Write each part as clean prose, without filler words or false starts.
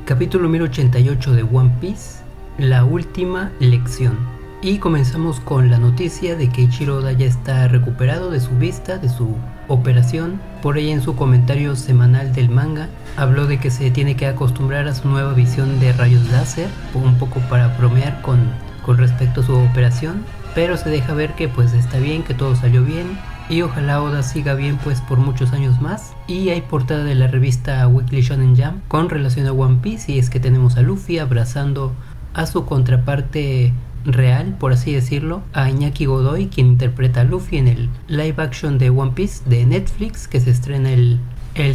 Capítulo 1088 de One Piece, la última lección. Y comenzamos con la noticia de que Eiichiro Oda ya está recuperado de su vista, de su operación. Por ella en su comentario semanal del manga habló de que se tiene que acostumbrar a su nueva visión de rayos láser, un poco para bromear con respecto a su operación, pero se deja ver que pues está bien, que todo salió bien. Y ojalá Oda siga bien pues por muchos años más. Y hay portada de la revista Weekly Shonen Jump con relación a One Piece, y es que tenemos a Luffy abrazando a su contraparte real, por así decirlo, a Iñaki Godoy, quien interpreta a Luffy en el live action de One Piece de Netflix, que se estrena el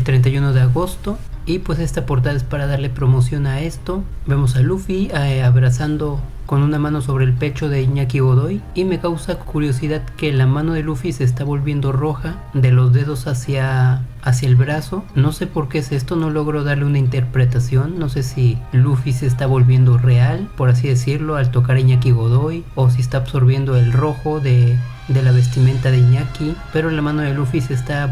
31 de agosto. Y pues esta portada es para darle promoción a esto. Vemos a Luffy abrazando con una mano sobre el pecho de Iñaki Godoy, y me causa curiosidad que la mano de Luffy se está volviendo roja de los dedos hacia el brazo. No sé por qué es esto, no logro darle una interpretación. No sé si Luffy se está volviendo real, por así decirlo, al tocar a Iñaki Godoy, o si está absorbiendo el rojo de la vestimenta de Iñaki, pero la mano de Luffy se está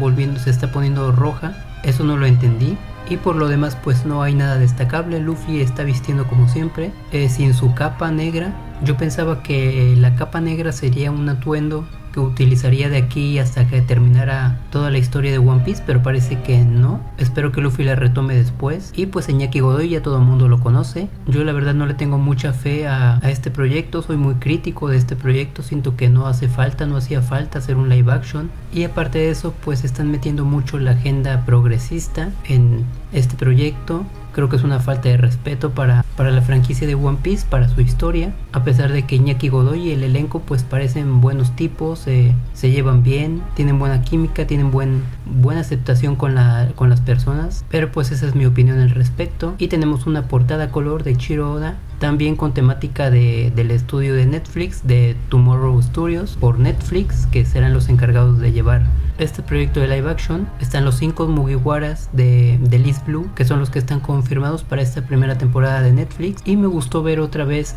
poniendo roja. Eso no lo entendí. Y por lo demás pues no hay nada destacable. Luffy está vistiendo como siempre, sin su capa negra. Yo pensaba que la capa negra sería un atuendo que utilizaría de aquí hasta que terminara toda la historia de One Piece, pero parece que no. Espero que Luffy la retome después. Y pues Iñaki Godoy ya todo el mundo lo conoce. Yo la verdad no le tengo mucha fe a este proyecto, soy muy crítico de este proyecto. Siento que no hacía falta hacer un live action. Y aparte de eso pues están metiendo mucho la agenda progresista en este proyecto. Creo que es una falta de respeto para la franquicia de One Piece, para su historia. A pesar de que Iñaki Godoy y el elenco pues parecen buenos tipos, se llevan bien, tienen buena química, tienen buena aceptación con las personas. Pero pues esa es mi opinión al respecto. Y tenemos una portada color de Eiichiro Oda, también con temática del estudio de Netflix, de Tomorrow Studios por Netflix, que serán los encargados de llevar este proyecto de live action. Están los 5 Mugiwaras de Liz Blue, que son los que están confirmados para esta primera temporada de Netflix. Y me gustó ver otra vez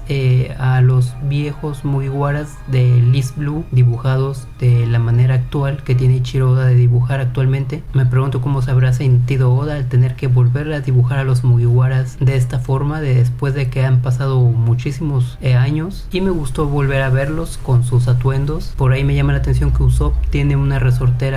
a los viejos Mugiwaras de Liz Blue dibujados de la manera actual que tiene Eiichiro Oda de dibujar actualmente. Me pregunto cómo se habrá sentido Oda al tener que volver a dibujar a los Mugiwaras de esta forma, después de que han pasado muchísimos años. Y me gustó volver a verlos con sus atuendos. Por ahí me llama la atención que Usopp tiene una resortera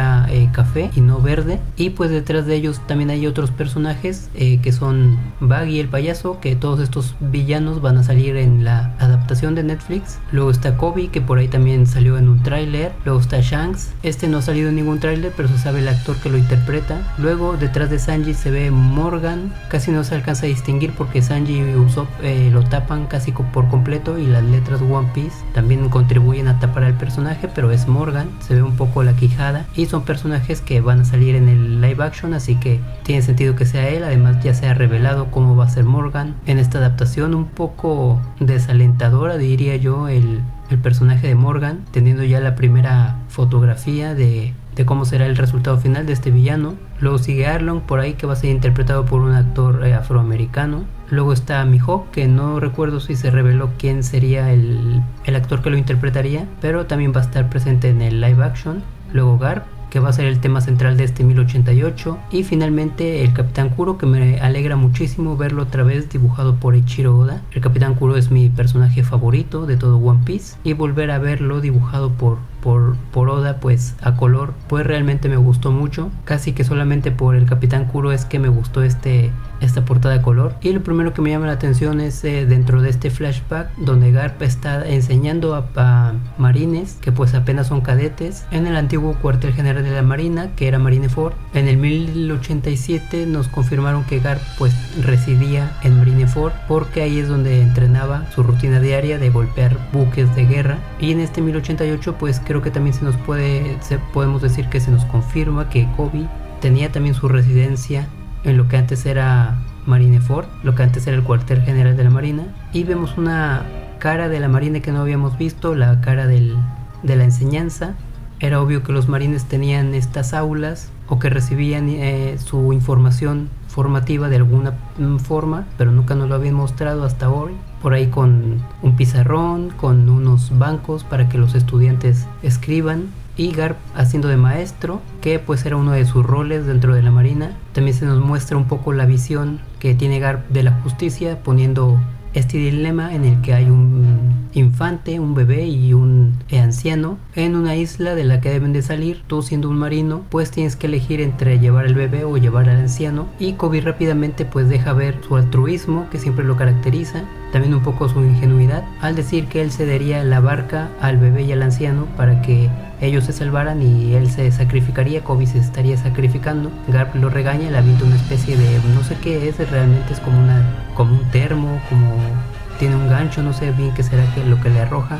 café y no verde. Y pues detrás de ellos también hay otros personajes que son Baggy el payaso, que todos estos villanos van a salir en la adaptación de Netflix. Luego está Kobe, que por ahí también salió en un tráiler. Luego está Shanks, este no ha salido en ningún tráiler, pero se sabe el actor que lo interpreta. Luego detrás de Sanji se ve Morgan, casi no se alcanza a distinguir porque Sanji y Usopp lo tapan casi por completo, y las letras One Piece también contribuyen a tapar al personaje, pero es Morgan, se ve un poco la quijada. Y son personajes que van a salir en el live action, así que tiene sentido que sea él. Además ya se ha revelado cómo va a ser Morgan en esta adaptación, un poco desalentadora diría yo el personaje de Morgan, teniendo ya la primera fotografía de cómo será el resultado final de este villano. Luego sigue Arlong por ahí, que va a ser interpretado por un actor afroamericano. Luego está Mihawk, que no recuerdo si se reveló quién sería el actor que lo interpretaría, pero también va a estar presente en el live action. Luego Garp, que va a ser el tema central de este 1088. Y finalmente el Capitán Kuro, que me alegra muchísimo verlo otra vez dibujado por Eiichiro Oda. El Capitán Kuro es mi personaje favorito de todo One Piece, y volver a verlo dibujado por Oda pues a color pues realmente me gustó mucho. Casi que solamente por el Capitán Kuro es que me gustó esta portada de color. Y lo primero que me llama la atención es dentro de este flashback donde Garp está enseñando a marines que pues apenas son cadetes en el antiguo cuartel general de la marina, que era Marineford. En el 1087 nos confirmaron que Garp pues residía en Marineford, porque ahí es donde entrenaba su rutina diaria de golpear buques de guerra. Y en este 1088 pues creo que también podemos decir que se nos confirma que Kobe tenía también su residencia en lo que antes era Marineford, lo que antes era el cuartel general de la marina. Y vemos una cara de la marina que no habíamos visto, la cara de la enseñanza. Era obvio que los marines tenían estas aulas o que recibían su información formativa de alguna forma, pero nunca nos lo habían mostrado hasta hoy. Por ahí con un pizarrón, con unos bancos para que los estudiantes escriban. Y Garp haciendo de maestro, que pues era uno de sus roles dentro de la marina. También se nos muestra un poco la visión que tiene Garp de la justicia, poniendo este dilema en el que hay un infante, un bebé y un anciano en una isla de la que deben de salir. Tú, siendo un marino, pues tienes que elegir entre llevar al bebé o llevar al anciano, y Kobe rápidamente pues deja ver su altruismo, que siempre lo caracteriza, también un poco su ingenuidad, al decir que él cedería la barca al bebé y al anciano para que ellos se salvaran y él se sacrificaría. Kobe se estaría sacrificando. Garp lo regaña, le avienta una especie de, no sé qué es, realmente es como un termo, como tiene un gancho, no sé bien qué será lo que le arroja.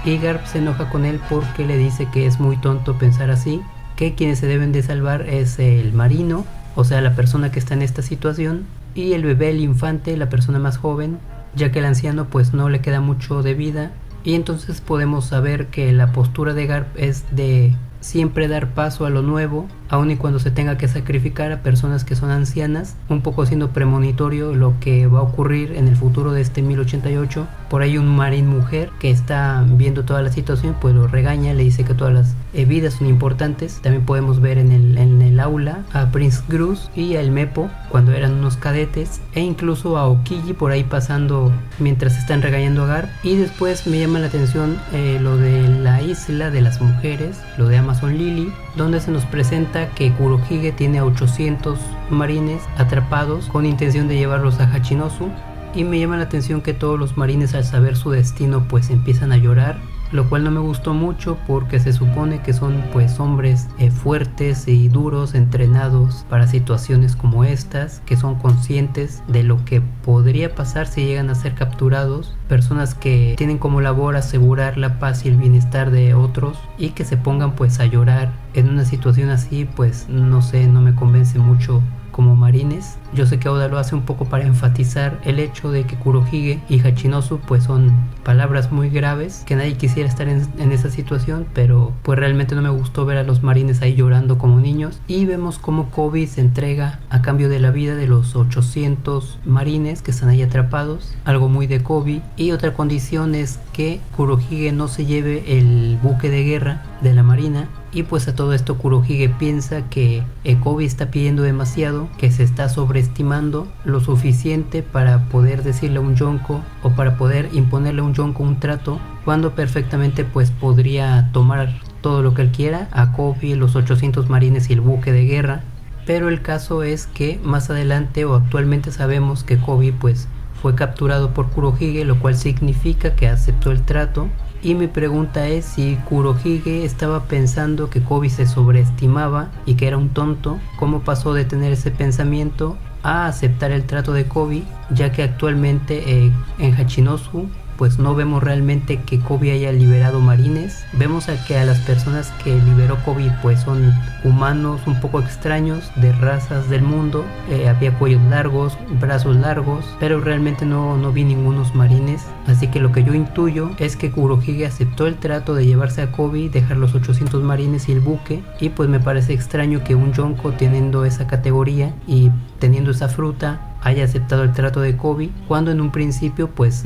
Y Garp se enoja con él porque le dice que es muy tonto pensar así, que quienes se deben de salvar es el marino, o sea, la persona que está en esta situación, y el bebé, el infante, la persona más joven, ya que el anciano pues no le queda mucho de vida. Y entonces podemos saber que la postura de Garp es de siempre dar paso a lo nuevo, aun y cuando se tenga que sacrificar a personas que son ancianas, un poco siendo premonitorio lo que va a ocurrir en el futuro de este 1088. Por ahí un marín mujer que está viendo toda la situación pues lo regaña, le dice que todas las vidas son importantes. También podemos ver en el aula a Prince Gruz y a El Mepo cuando eran unos cadetes, e incluso a Okiji por ahí pasando mientras están regañando a Garp. Y después me llama la atención lo de la isla de las mujeres, lo de Amazon Lily, donde se nos presenta que Kurohige tiene a 800 marines atrapados con intención de llevarlos a Hachinosu. Y me llama la atención que todos los marines, al saber su destino, pues empiezan a llorar, lo cual no me gustó mucho porque se supone que son pues hombres fuertes y duros, entrenados para situaciones como estas, que son conscientes de lo que podría pasar si llegan a ser capturados, personas que tienen como labor asegurar la paz y el bienestar de otros, y que se pongan pues a llorar en una situación así, pues no sé, no me convence mucho como marines. Yo sé que Oda lo hace un poco para enfatizar el hecho de que Kurohige y Hachinosu pues son palabras muy graves, que nadie quisiera estar en esa situación, pero pues realmente no me gustó ver a los marines ahí llorando como niños. Y vemos como Kobe se entrega a cambio de la vida de los 800 marines que están ahí atrapados, algo muy de Kobe. Y otra condición es que Kurohige no se lleve el buque de guerra de la marina. Y pues a todo esto Kurohige piensa que Kobe está pidiendo demasiado, que se está sobreestimando lo suficiente para poder decirle a un yonko o para poder imponerle a un yonko un trato, cuando perfectamente pues podría tomar todo lo que él quiera, a Kobe, los 800 marines y el buque de guerra. Pero el caso es que más adelante o actualmente sabemos que Kobe pues fue capturado por Kurohige, lo cual significa que aceptó el trato. Y mi pregunta es si Kurohige estaba pensando que Kobe se sobreestimaba y que era un tonto. ¿Cómo pasó de tener ese pensamiento a aceptar el trato de Kobe? Ya que actualmente en Hachinosu pues no vemos realmente que Kobe haya liberado marines. Vemos que a las personas que liberó Kobe pues son humanos un poco extraños, de razas del mundo. Había cuellos largos, brazos largos, pero realmente no vi ningunos marines. Así que lo que yo intuyo es que Kurohige aceptó el trato de llevarse a Kobe, dejar los 800 marines y el buque. Y pues me parece extraño que un yonko, teniendo esa categoría y teniendo esa fruta, haya aceptado el trato de Kobe, cuando en un principio pues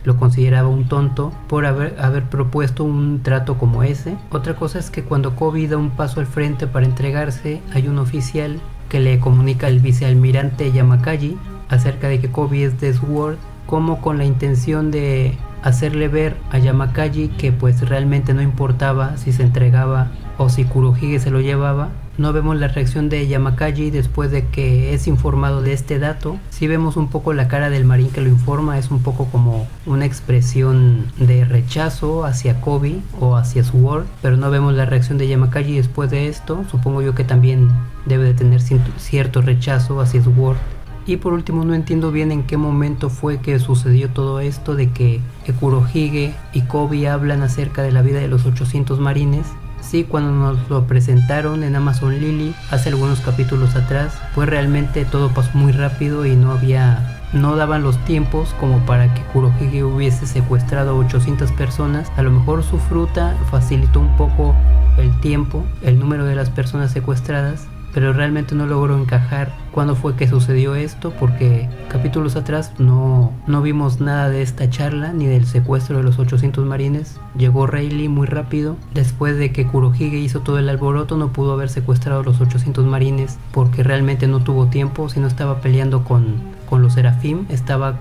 lo consideraba un tonto por haber propuesto un trato como ese. Otra cosa es que cuando Kobe da un paso al frente para entregarse, hay un oficial que le comunica al vicealmirante Yamakagi acerca de que Kobe es de Sword, como con la intención de hacerle ver a Yamakagi que pues realmente no importaba si se entregaba o si Kurohige se lo llevaba. No vemos la reacción de Yamakagi después de que es informado de este dato. Sí vemos un poco la cara del marín que lo informa, es un poco como una expresión de rechazo hacia Kobe o hacia Sword, pero no vemos la reacción de Yamakagi después de esto. Supongo yo que también debe de tener cierto rechazo hacia Sword. Y por último, no entiendo bien en qué momento fue que sucedió todo esto de que Kurohige y Kobe hablan acerca de la vida de los 800 marines. Sí, cuando nos lo presentaron en Amazon Lily hace algunos capítulos atrás, pues realmente todo pasó muy rápido y no daban los tiempos como para que Kurohige hubiese secuestrado a 800 personas. A lo mejor su fruta facilitó un poco el tiempo, el número de las personas secuestradas, pero realmente no logro encajar cuándo fue que sucedió esto, porque capítulos atrás no vimos nada de esta charla ni del secuestro de los 800 marines. Llegó Rayleigh muy rápido, después de que Kurohige hizo todo el alboroto no pudo haber secuestrado a los 800 marines porque realmente no tuvo tiempo, sino estaba peleando con los Seraphim, estaba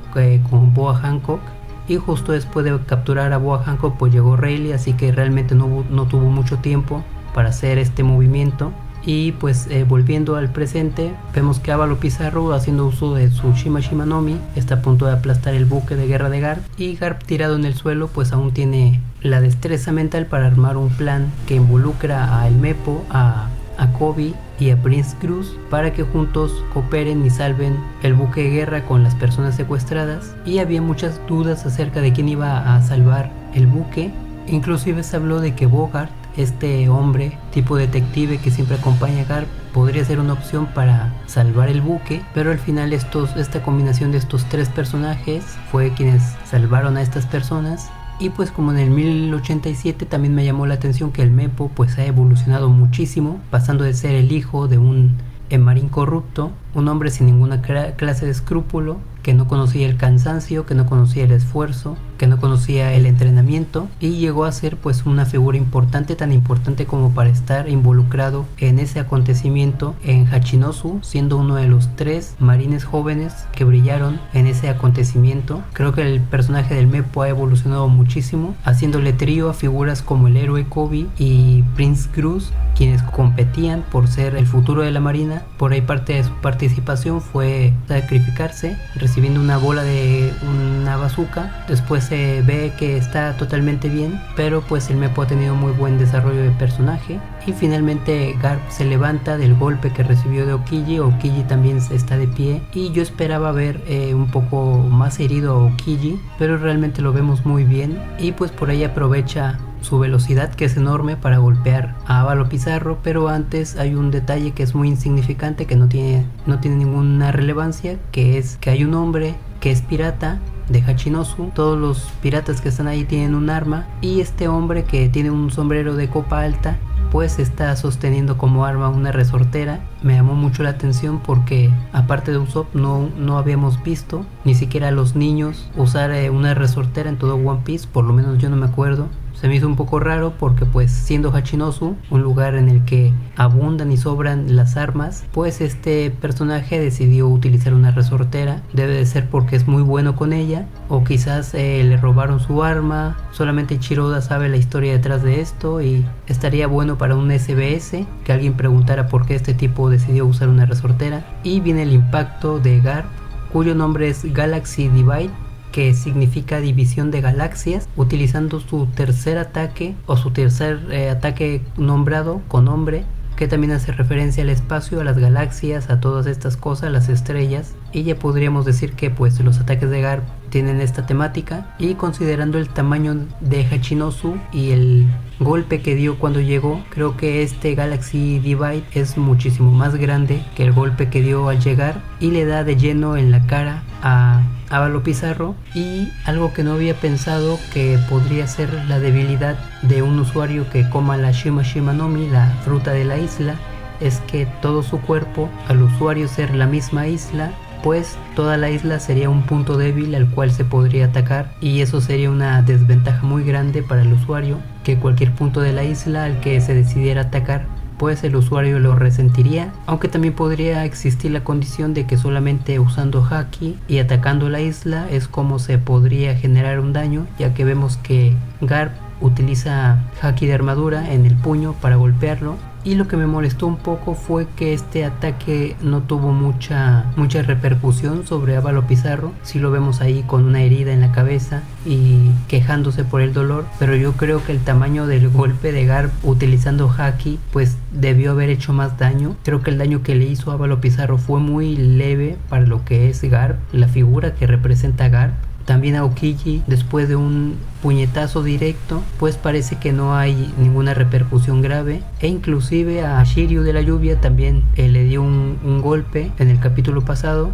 con Boa Hancock, y justo después de capturar a Boa Hancock pues llegó Rayleigh, así que realmente no tuvo mucho tiempo para hacer este movimiento. Y pues volviendo al presente, vemos que Ávalo Pizarro, haciendo uso de su Shima Shima no Mi, está a punto de aplastar el buque de guerra de Garp, y Garp, tirado en el suelo, pues aún tiene la destreza mental para armar un plan que involucra a El Mepo, a Koby y a Prince Cruz para que juntos cooperen y salven el buque de guerra con las personas secuestradas. Y había muchas dudas acerca de quién iba a salvar el buque, inclusive se habló de que Bogart, este hombre tipo detective que siempre acompaña a Garp, podría ser una opción para salvar el buque, pero al final esta combinación de estos tres personajes fue quienes salvaron a estas personas. Y pues como en el 1087 también me llamó la atención que el Mepo pues ha evolucionado muchísimo, pasando de ser el hijo de un marín corrupto, un hombre sin ninguna clase de escrúpulo, que no conocía el cansancio, que no conocía el esfuerzo, que no conocía el entrenamiento, y llegó a ser pues una figura importante, tan importante como para estar involucrado en ese acontecimiento en Hachinosu, siendo uno de los 3 marines jóvenes que brillaron en ese acontecimiento. Creo que el personaje del Mepo ha evolucionado muchísimo, haciéndole trío a figuras como el héroe Koby y Prince Cruz, quienes competían por ser el futuro de la marina. Por ahí parte de su participación fue sacrificarse, recibiendo una bola de una bazooka. Después se ve que está totalmente bien, pero pues el Mepo ha tenido muy buen desarrollo de personaje. Y finalmente Garp se levanta del golpe que recibió de Okiji. Okiji también está de pie, y yo esperaba ver un poco más herido a Okiji, pero realmente lo vemos muy bien, y pues por ahí aprovecha su velocidad, que es enorme, para golpear a Ávalo Pizarro. Pero antes hay un detalle que es muy insignificante, que no tiene ninguna relevancia, que es que hay un hombre que es pirata de Hachinosu. Todos los piratas que están ahí tienen un arma, y este hombre, que tiene un sombrero de copa alta, pues está sosteniendo como arma una resortera. Me llamó mucho la atención porque aparte de Usopp no habíamos visto ni siquiera a los niños usar una resortera en todo One Piece, por lo menos yo no me acuerdo. Se me hizo un poco raro porque pues siendo Hachinosu un lugar en el que abundan y sobran las armas, pues este personaje decidió utilizar una resortera. Debe de ser porque es muy bueno con ella, o quizás le robaron su arma. Solamente Eiichiro Oda sabe la historia detrás de esto, y estaría bueno para un SBS que alguien preguntara por qué este tipo decidió usar una resortera. Y viene el impacto de Garp, cuyo nombre es Galaxy Divide, que significa división de galaxias, utilizando su tercer ataque, o su tercer ataque nombrado con nombre, que también hace referencia al espacio, a las galaxias, a todas estas cosas, las estrellas. Y ya podríamos decir que pues los ataques de Garp tienen esta temática, y considerando el tamaño de Hachinosu y el golpe que dio cuando llegó, creo que este Galaxy Divide es muchísimo más grande que el golpe que dio al llegar, y le da de lleno en la cara a Ávalo Pizarro. Y algo que no había pensado, que podría ser la debilidad de un usuario que coma la Shima Shima no Mi, la fruta de la isla, es que todo su cuerpo, al usuario ser la misma isla, pues toda la isla sería un punto débil al cual se podría atacar, y eso sería una desventaja muy grande para el usuario, que cualquier punto de la isla al que se decidiera atacar, pues el usuario lo resentiría. Aunque también podría existir la condición de que solamente usando Haki y atacando la isla es como se podría generar un daño, ya que vemos que Garp utiliza Haki de armadura en el puño para golpearlo. Y lo que me molestó un poco fue que este ataque no tuvo mucha repercusión sobre Ávalo Pizarro. Sí lo vemos ahí con una herida en la cabeza y quejándose por el dolor, pero yo creo que el tamaño del golpe de Garp utilizando Haki pues debió haber hecho más daño. Creo que el daño que le hizo a Ávalo Pizarro fue muy leve para lo que es Garp, la figura que representa a Garp. También a Okiji, después de un puñetazo directo, pues parece que no hay ninguna repercusión grave. E inclusive a Shiryu de la lluvia también le dio un golpe en el capítulo pasado,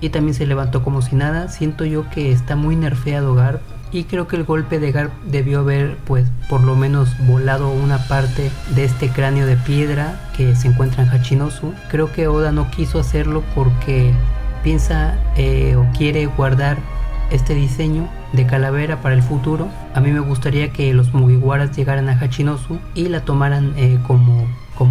y también se levantó como si nada. Siento yo que está muy nerfeado Garp, y creo que el golpe de Garp debió haber pues por lo menos volado una parte de este cráneo de piedra que se encuentra en Hachinosu. Creo que Oda no quiso hacerlo porque piensa o quiere guardar este diseño de calavera para el futuro. A mí me gustaría que los Mugiwaras llegaran a Hachinosu y la tomaran como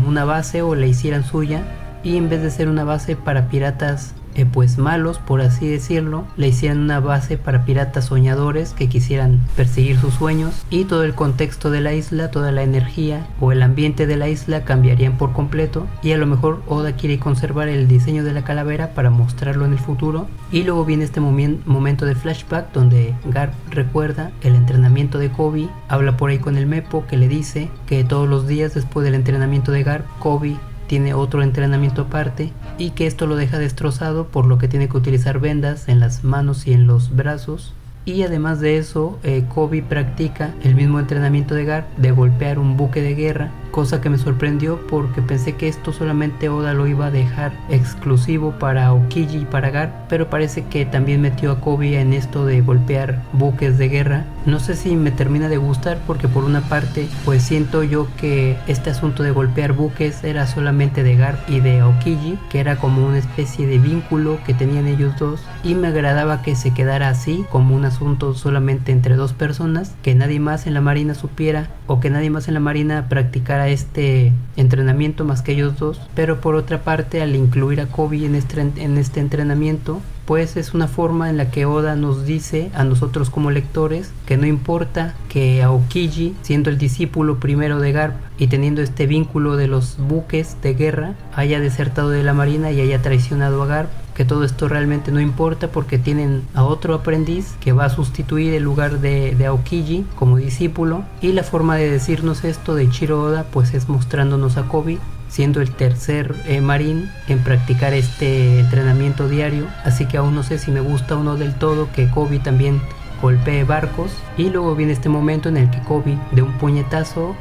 una base o la hicieran suya, y en vez de ser una base para piratas pues malos, por así decirlo, le hicieran una base para piratas soñadores que quisieran perseguir sus sueños, y todo el contexto de la isla, toda la energía o el ambiente de la isla cambiarían por completo, y a lo mejor Oda quiere conservar el diseño de la calavera para mostrarlo en el futuro. Y luego viene este momento de flashback donde Garp recuerda el entrenamiento de Koby, habla por ahí con el Meppo que le dice que todos los días después del entrenamiento de Garp, Koby tiene otro entrenamiento aparte y que esto lo deja destrozado, por lo que tiene que utilizar vendas en las manos y en los brazos. Y además de eso, Koby practica el mismo entrenamiento de Garp de golpear un buque de guerra, cosa que me sorprendió porque pensé que esto solamente Oda lo iba a dejar exclusivo para Aokiji y para Garp, pero parece que también metió a Koby en esto de golpear buques de guerra. No sé si me termina de gustar porque por una parte pues siento yo que este asunto de golpear buques era solamente de Garp y de Aokiji, que era como una especie de vínculo que tenían ellos dos, y me agradaba que se quedara así, como un asunto solamente entre dos personas, que nadie más en la marina supiera o que nadie más en la marina practicara este entrenamiento más que ellos dos. Pero por otra parte, al incluir a Koby en este entrenamiento, pues es una forma en la que Oda nos dice a nosotros como lectores que no importa que Aokiji, siendo el discípulo primero de Garp y teniendo este vínculo de los buques de guerra, haya desertado de la marina y haya traicionado a Garp, que todo esto realmente no importa porque tienen a otro aprendiz que va a sustituir el lugar de Aokiji como discípulo. Y la forma de decirnos esto de Ichiro Oda pues es mostrándonos a Koby siendo el tercer marín en practicar este entrenamiento diario, así que aún no sé si me gusta o no del todo que Koby también golpee barcos. Y luego viene este momento en el que Koby de un puñetazo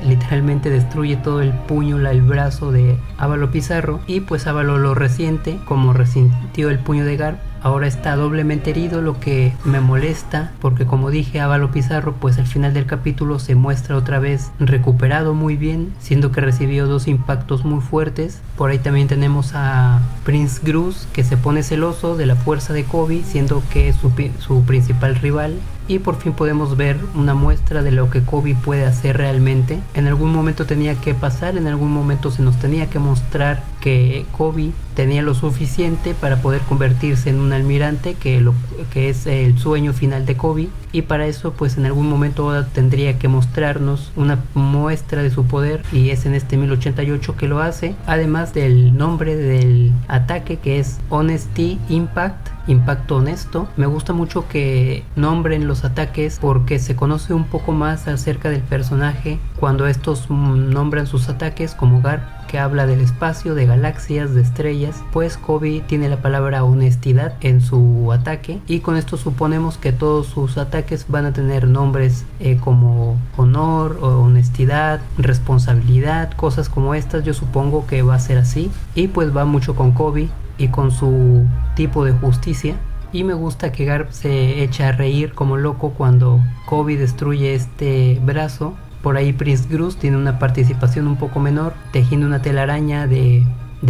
literalmente destruye todo el puño, el brazo de Ávalo Pizarro, y pues Ávalo lo resiente como resintió el puño de Garp. Ahora está doblemente herido, lo que me molesta porque, como dije, Ávalo Pizarro pues al final del capítulo se muestra otra vez recuperado muy bien, siendo que recibió 2 impactos muy fuertes. Por ahí también tenemos a Prince Gruz, que se pone celoso de la fuerza de Koby, siendo que es su principal rival. Y por fin podemos ver una muestra de lo que Koby puede hacer realmente. En algún momento tenía que pasar, en algún momento se nos tenía que mostrar que Koby tenía lo suficiente para poder convertirse en un almirante, que es el sueño final de Koby. Y para eso pues en algún momento Oda tendría que mostrarnos una muestra de su poder, y es en este 1088 que lo hace, además del nombre del ataque, que es Honesty Impact, impacto honesto. Me gusta mucho que nombren los ataques porque se conoce un poco más acerca del personaje cuando estos nombran sus ataques, como Garp, que habla del espacio, de galaxias, de estrellas. Pues Koby tiene la palabra honestidad en su ataque, y con esto suponemos que todos sus ataques van a tener nombres como honor, o honestidad, responsabilidad, cosas como estas. Yo supongo que va a ser así, y pues va mucho con Koby y con su tipo de justicia. Y me gusta que Garp se echa a reír como loco cuando Koby destruye este brazo. Por ahí Prince Gruz tiene una participación un poco menor, tejiendo una telaraña de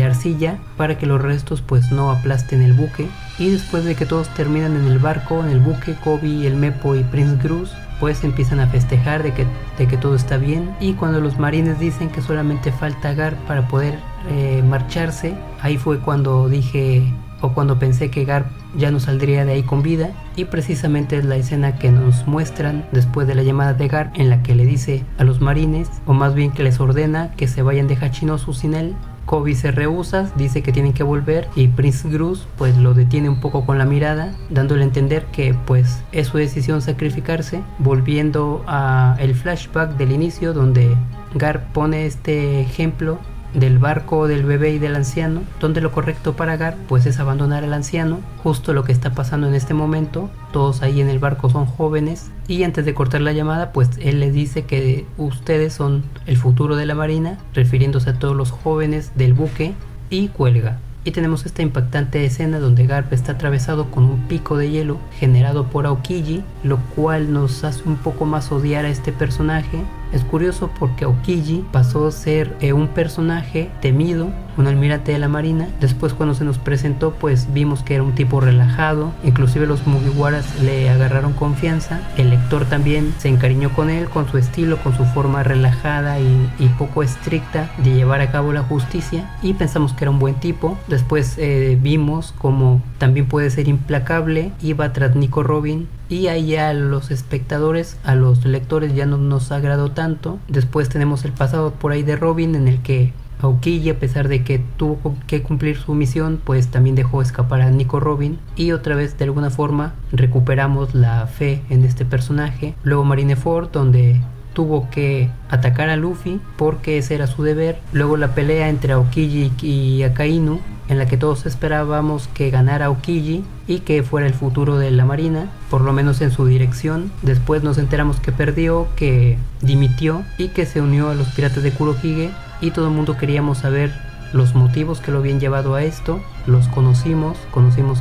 arcilla para que los restos pues no aplasten el buque. Y después de que todos terminan en el barco, en el buque, Koby, el Meppo y Prince Gruz pues empiezan a festejar de que todo está bien. Y cuando los marines dicen que solamente falta Garp para poder marcharse, ahí fue cuando cuando pensé que Garp ya no saldría de ahí con vida. Y precisamente es la escena que nos muestran después de la llamada de Garp, en la que le dice a los marines, o más bien que les ordena que se vayan de Hachinosu sin él. Koby se rehúsa, dice que tienen que volver, y Prince Gruz pues lo detiene un poco con la mirada, dándole a entender que pues es su decisión sacrificarse, volviendo a el flashback del inicio donde Garp pone este ejemplo del barco, del bebé y del anciano, donde lo correcto para Garp pues es abandonar al anciano, justo lo que está pasando en este momento. Todos ahí en el barco son jóvenes, y antes de cortar la llamada pues él les dice que ustedes son el futuro de la marina, refiriéndose a todos los jóvenes del buque, y cuelga. y tenemos esta impactante escena donde Garp está atravesado con un pico de hielo generado por Aokiji, lo cual nos hace un poco más odiar a este personaje. Es curioso porque Aokiji pasó a ser un personaje temido, un almirante de la marina. Después, cuando se nos presentó, pues vimos que era un tipo relajado, inclusive los Mugiwaras le agarraron confianza. El lector también se encariñó con él, con su estilo, con su forma relajada y poco estricta de llevar a cabo la justicia, y pensamos que era un buen tipo. Después vimos como también puede ser implacable, iba tras Nico Robin, y ahí a los espectadores, a los lectores ya no nos agradó tanto. Después tenemos el pasado por ahí de Robin, en el que Aokiji, a pesar de que tuvo que cumplir su misión, pues también dejó escapar a Nico Robin, y otra vez de alguna forma recuperamos la fe en este personaje. Luego Marineford, donde tuvo que atacar a Luffy porque ese era su deber. Luego la pelea entre Aokiji y Akainu, en la que todos esperábamos que ganara Aokiji y que fuera el futuro de la marina, por lo menos en su dirección. Después nos enteramos que perdió, que dimitió y que se unió a los piratas de Kurohige, y todo el mundo queríamos saber los motivos que lo habían llevado a esto. Los conocimos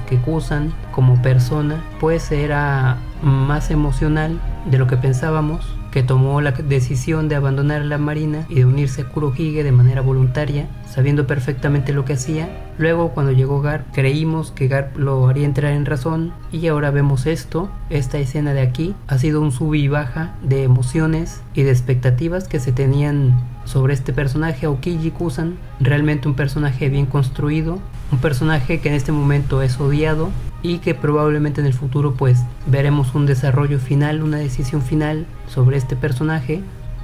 que Kusan como persona pues era más emocional de lo que pensábamos, que tomó la decisión de abandonar la marina y de unirse a Kurohige de manera voluntaria, sabiendo perfectamente lo que hacía. Luego, cuando llegó Garp, creímos que Garp lo haría entrar en razón, y ahora vemos esto. Esta escena de aquí ha sido un sub y baja de emociones y de expectativas que se tenían sobre este personaje, Aokiji Kusan. Realmente un personaje bien construido, un personaje que en este momento es odiado, y que probablemente en el futuro pues veremos un desarrollo final, una decisión final sobre este personaje.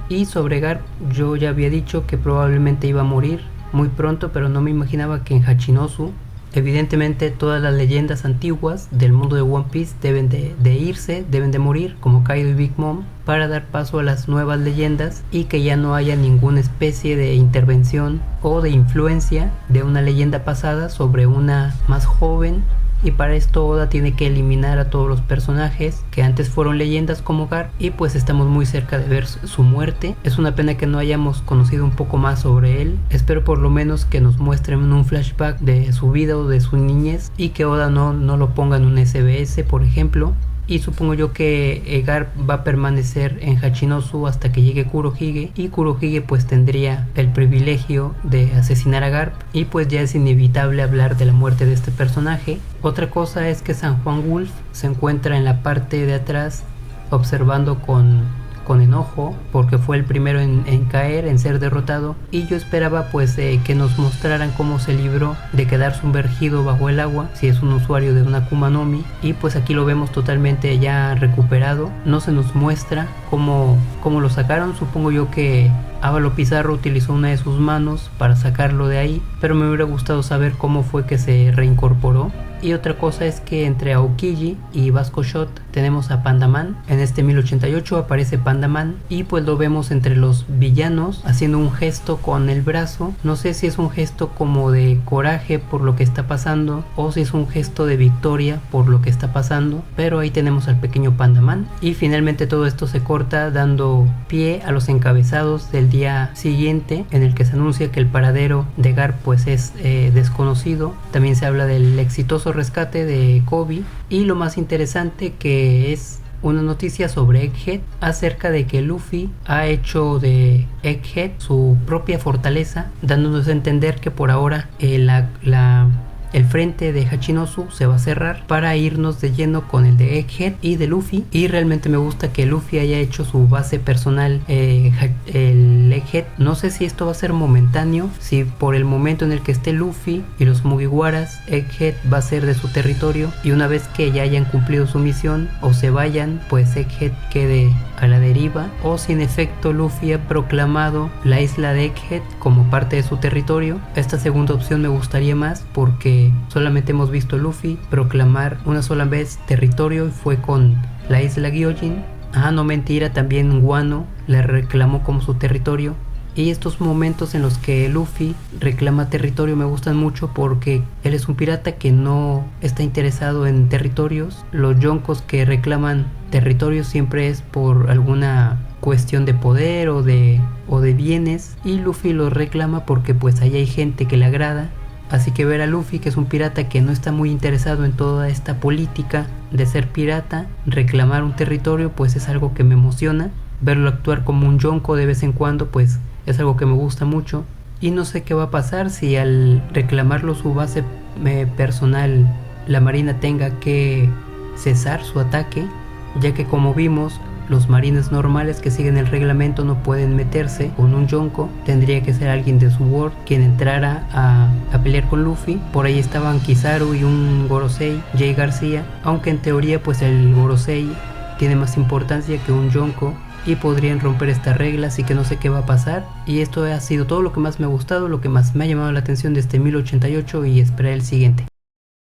Y sobre Garp, yo ya había dicho que probablemente iba a morir muy pronto, pero no me imaginaba que en Hachinosu. Evidentemente todas las leyendas antiguas del mundo de One Piece deben de irse, deben de morir, como Kaido y Big Mom, para dar paso a las nuevas leyendas, y que ya no haya ninguna especie de intervención o de influencia de una leyenda pasada sobre una más joven. Y para esto Oda tiene que eliminar a todos los personajes que antes fueron leyendas como Garp, y pues estamos muy cerca de ver su muerte. Es una pena que no hayamos conocido un poco más sobre él. Espero por lo menos que nos muestren un flashback de su vida o de su niñez, y que Oda no lo ponga en un SBS, por ejemplo. Y supongo yo que Garp va a permanecer en Hachinosu hasta que llegue Kurohige, y Kurohige pues tendría el privilegio de asesinar a Garp, y pues ya es inevitable hablar de la muerte de este personaje. Otra cosa es que San Juan Wolf se encuentra en la parte de atrás observando con enojo, porque fue el primero en caer, en ser derrotado, y yo esperaba pues que nos mostraran cómo se libró de quedar sumergido bajo el agua, si es un usuario de una Akuma no Mi, y pues aquí lo vemos totalmente ya recuperado. No se nos muestra cómo lo sacaron. Supongo yo que Ávalo Pizarro utilizó una de sus manos para sacarlo de ahí, pero me hubiera gustado saber cómo fue que se reincorporó. Y otra cosa es que entre Aokiji y Vasco Shot tenemos a Pandaman. En este 1088 aparece Pandaman, y pues lo vemos entre los villanos haciendo un gesto con el brazo. No sé si es un gesto como de coraje por lo que está pasando, o si es un gesto de victoria por lo que está pasando, pero ahí tenemos al pequeño Pandaman. Y finalmente todo esto se corta dando pie a los encabezados del día siguiente, en el que se anuncia que el paradero de Garp pues es desconocido. También se habla del exitoso rescate de Kobe, y lo más interesante que es una noticia sobre Egghead, acerca de que Luffy ha hecho de Egghead su propia fortaleza, dándonos a entender que por ahora el frente de Hachinosu se va a cerrar para irnos de lleno con el de Egghead y de Luffy. Y realmente me gusta que Luffy haya hecho su base personal, el Egghead. No sé si esto va a ser momentáneo, si por el momento en el que esté Luffy y los Mugiwaras, Egghead va a ser de su territorio, y una vez que ya hayan cumplido su misión o se vayan, pues Egghead quede a la deriva, o si en efecto Luffy ha proclamado la isla de Egghead como parte de su territorio. Esta segunda opción me gustaría más, porque solamente hemos visto a Luffy proclamar una sola vez territorio, y fue con la isla Gyojin. No, mentira, también Wano le reclamó como su territorio. Y estos momentos en los que Luffy reclama territorio me gustan mucho, porque él es un pirata que no está interesado en territorios. Los yonkos que reclaman territorios siempre es por alguna cuestión de poder o de bienes, y Luffy los reclama porque pues ahí hay gente que le agrada. Así que ver a Luffy, que es un pirata que no está muy interesado en toda esta política de ser pirata, reclamar un territorio, pues es algo que me emociona. Verlo actuar como un yonko de vez en cuando, pues es algo que me gusta mucho. Y no sé qué va a pasar si al reclamarlo su base personal, la marina tenga que cesar su ataque, ya que como vimos, los marines normales que siguen el reglamento no pueden meterse con un yonko. Tendría que ser alguien de su board quien entrara a pelear con Luffy. Por ahí estaban Kizaru y un Gorosei, Jay García, aunque en teoría pues el Gorosei tiene más importancia que un yonko y podrían romper esta regla, así que no sé qué va a pasar. Y esto ha sido todo lo que más me ha gustado, lo que más me ha llamado la atención de este 1088, y esperar el siguiente.